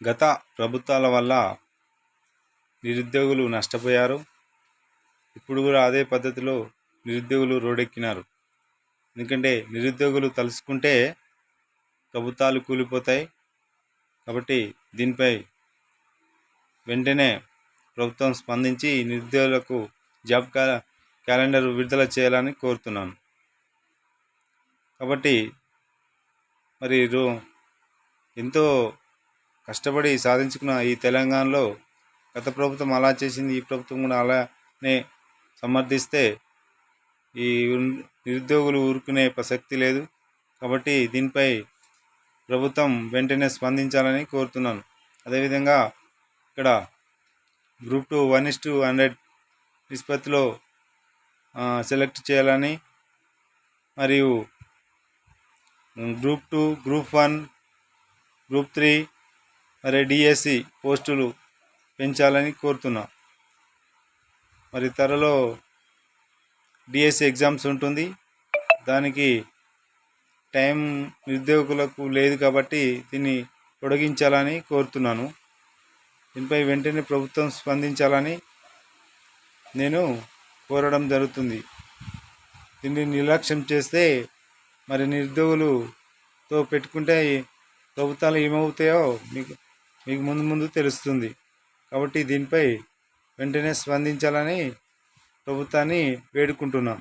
గత ప్రభుత్వాల వల్ల నిరుద్యోగులు నష్టపోయారు. ఇప్పుడు కూడా అదే పద్ధతిలో నిరుద్యోగులు రోడ్డెక్కినారు. ఎందుకంటే నిరుద్యోగులు తలుసుకుంటే ప్రభుత్వాలు కూలిపోతాయి. కాబట్టి దీనిపై వెంటనే ప్రభుత్వం స్పందించి నిరుద్యోగులకు జాబ్ క్యాలెండర్ విడుదల చేయాలని కోరుతున్నాను. కాబట్టి మరి ఎంతో కష్టపడి సాధించుకున్న ఈ తెలంగాణలో గత ప్రభుత్వం అలా చేసింది, ఈ ప్రభుత్వం కూడా అలానే సమర్థిస్తే ఈ నిరుద్యోగులు ఊరుకునే ప్రసక్తి లేదు. కాబట్టి దీనిపై ప్రభుత్వం వెంటనే స్పందించాలని కోరుతున్నాను. అదేవిధంగా ఇక్కడ గ్రూప్ 2 1:100 నిష్పత్తిలో సెలెక్ట్ చేయాలని, మరియు గ్రూప్ 2, గ్రూప్ 1, గ్రూప్ 3 మరి డిఎస్సి పోస్టులు పెంచాలని కోరుతున్నా. మరి త్వరలో డిఎస్సి ఎగ్జామ్స్ ఉంటుంది. దానికి టైం నిరుద్యోగులకు లేదు కాబట్టి దీన్ని పొడిగించాలని కోరుతున్నాను. దీనిపై వెంటనే ప్రభుత్వం స్పందించాలని నేను కోరడం జరుగుతుంది. దీన్ని నిర్లక్ష్యం చేస్తే మరి నిరుద్యోగులతో పెట్టుకుంటే ప్రభుత్వాలు ఏమవుతాయో మీకు ముందు తెలుస్తుంది. కాబట్టి దీనిపై వెంటనే స్పందించాలని ప్రభుత్వాన్ని వేడుకుంటున్నాం.